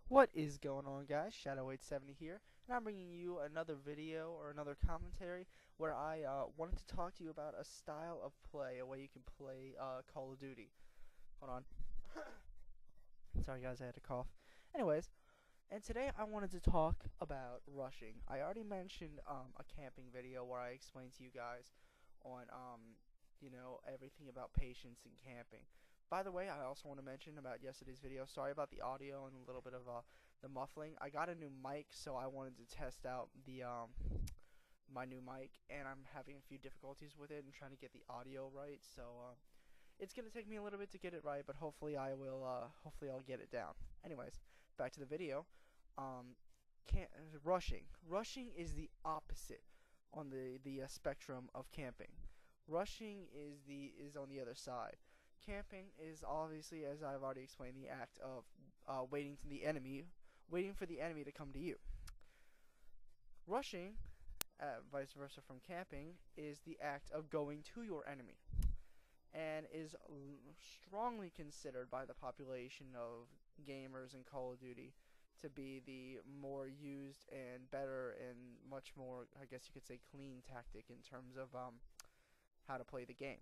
What is going on, guys? Shadow870 here, and I'm bringing you another video or another commentary where I wanted to talk to you about a style of play, a way you can play Call of Duty. Hold on. Sorry, guys, I had to cough. Anyways, and today I wanted to talk about rushing. I already mentioned a camping video where I explained to you guys on everything about patience and camping. By the way, I also want to mention about yesterday's video. Sorry about the audio and a little bit of the muffling. I got a new mic, so I wanted to test out the my new mic, and I'm having a few difficulties with it and trying to get the audio right. So it's gonna take me a little bit to get it right, but hopefully I will. Hopefully I'll get it down. Anyways, back to the video. Um, can rushing. Rushing is the opposite on the spectrum of camping. Rushing is on the other side. Camping is obviously, as I've already explained, the act of waiting for the enemy to come to you. Rushing, vice versa from camping, is the act of going to your enemy, and is strongly considered by the population of gamers in Call of Duty to be the more used and better and much more, I guess you could say, clean tactic in terms of how to play the game.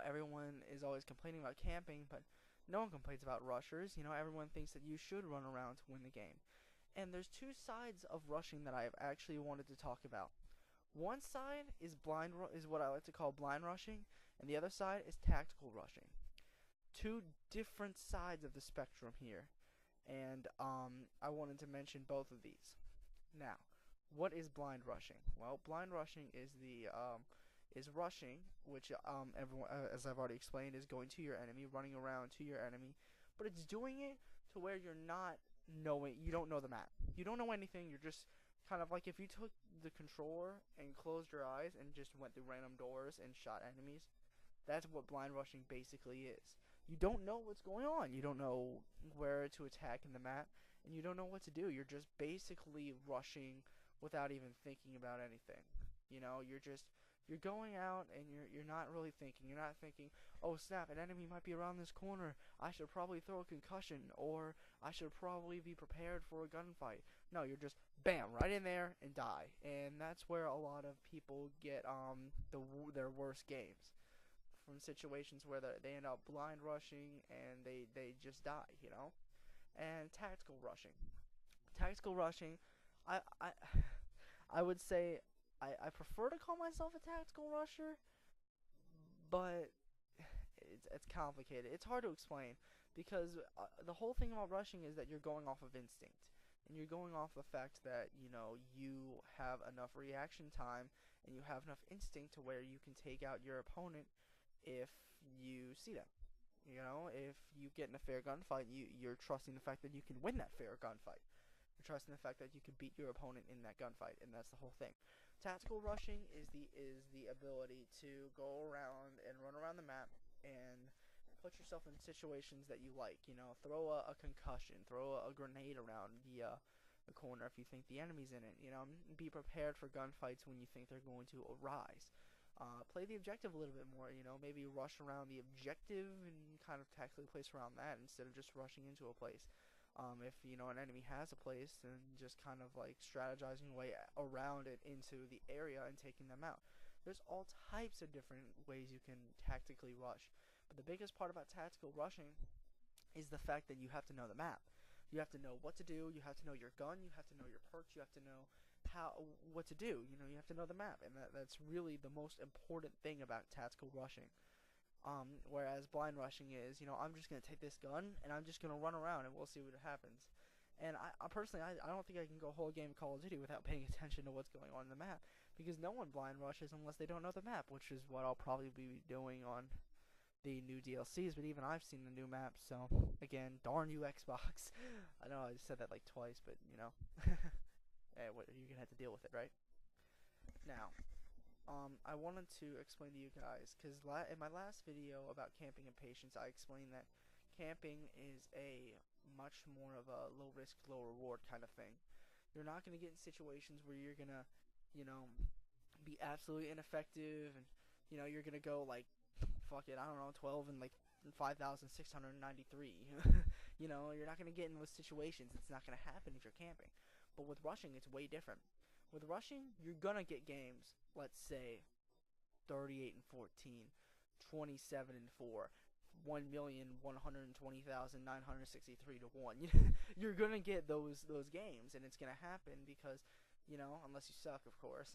Everyone is always complaining about camping, but no one complains about rushers. Everyone thinks that you should run around to win the game. And there's two sides of rushing that I've actually wanted to talk about. One side is is what I like to call blind rushing, and the other side is tactical rushing. Two different sides of the spectrum here, and I wanted to mention both of these. Now, what is blind rushing? Well, blind rushing is rushing, which everyone, as I've already explained, is going to your enemy, running around to your enemy, but it's doing it to where you don't know the map. You don't know anything. You're just kind of like if you took the controller and closed your eyes and just went through random doors and shot enemies. That's what blind rushing basically is. You don't know what's going on. You don't know where to attack in the map, and you don't know what to do. You're just basically rushing without even thinking about anything. You're going out and you're not really thinking. You're not thinking, "Oh snap, an enemy might be around this corner. I should probably throw a concussion, or I should probably be prepared for a gunfight." No, you're just bam right in there and die. And that's where a lot of people get their worst games, from situations where they end up blind rushing and they just die. And tactical rushing. Tactical rushing, I I would say I prefer to call myself a tactical rusher, but it's complicated. It's hard to explain because the whole thing about rushing is that you're going off of instinct. And you're going off the fact that, you have enough reaction time and you have enough instinct to where you can take out your opponent if you see them. If you get in a fair gunfight, you're trusting the fact that you can win that fair gunfight. You're trusting the fact that you can beat your opponent in that gunfight, and that's the whole thing. Tactical rushing is the ability to go around and run around the map and put yourself in situations that you like. Throw a concussion, throw a grenade around the corner if you think the enemy's in it. Be prepared for gunfights when you think they're going to arise. Play the objective a little bit more. Maybe rush around the objective and kind of tactically place around that instead of just rushing into a place. If an enemy has a place, then just kind of like strategizing your way around it into the area and taking them out. There's all types of different ways you can tactically rush, but the biggest part about tactical rushing is the fact that you have to know the map. You have to know what to do. You have to know your gun. You have to know your perks. You have to know what to do. You have to know the map, and that's really the most important thing about tactical rushing. Whereas blind rushing is, I'm just going to take this gun and I'm just going to run around and we'll see what happens. And I personally, I don't think I can go a whole game of Call of Duty without paying attention to what's going on in the map, because no one blind rushes unless they don't know the map, which is what I'll probably be doing on the new DLCs. But even I've seen the new map, so again, darn you, Xbox. I know I said that like twice, but hey, you're going to have to deal with it, right? Now, I wanted to explain to you guys, because in my last video about camping and patience, I explained that camping is a much more of a low risk, low reward kind of thing. You're not going to get in situations where you're going to, be absolutely ineffective, and, you're going to go like, fuck it, I don't know, 12 and like 5,693. You know, you're not going to get in those situations. It's not going to happen if you're camping. But with rushing, it's way different. With rushing, you're going to get games, let's say, 38 and 14, 27 and 4, 1,120,963 to 1. You're gonna get those games, and it's gonna happen because, you know, unless you suck, of course.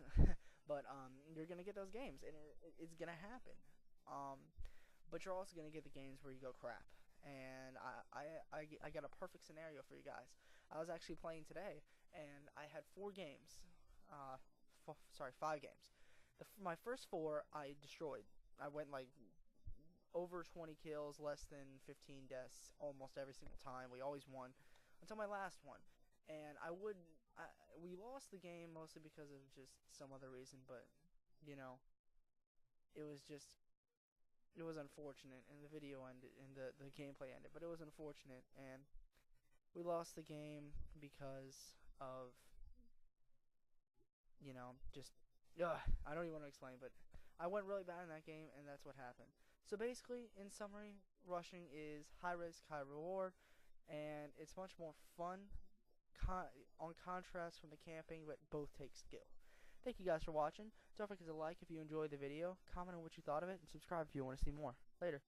But you're gonna get those games, and it's gonna happen. But you're also gonna get the games where you go crap. And I got a perfect scenario for you guys. I was actually playing today, and I had 4 games. 5 games. My first 4 I destroyed. I went like over 20 kills, less than 15 deaths almost every single time. We always won until my last one. And we lost the game mostly because of just some other reason, but you know, it was unfortunate, and the video ended and the gameplay ended, but it was unfortunate, and we lost the game because of, you know, just I don't even want to explain, but I went really bad in that game, and that's what happened. So basically, in summary, rushing is high risk, high reward, and it's much more fun on contrast from the camping, but both take skill. Thank you guys for watching. Don't forget to like if you enjoyed the video, comment on what you thought of it, and subscribe if you want to see more. Later.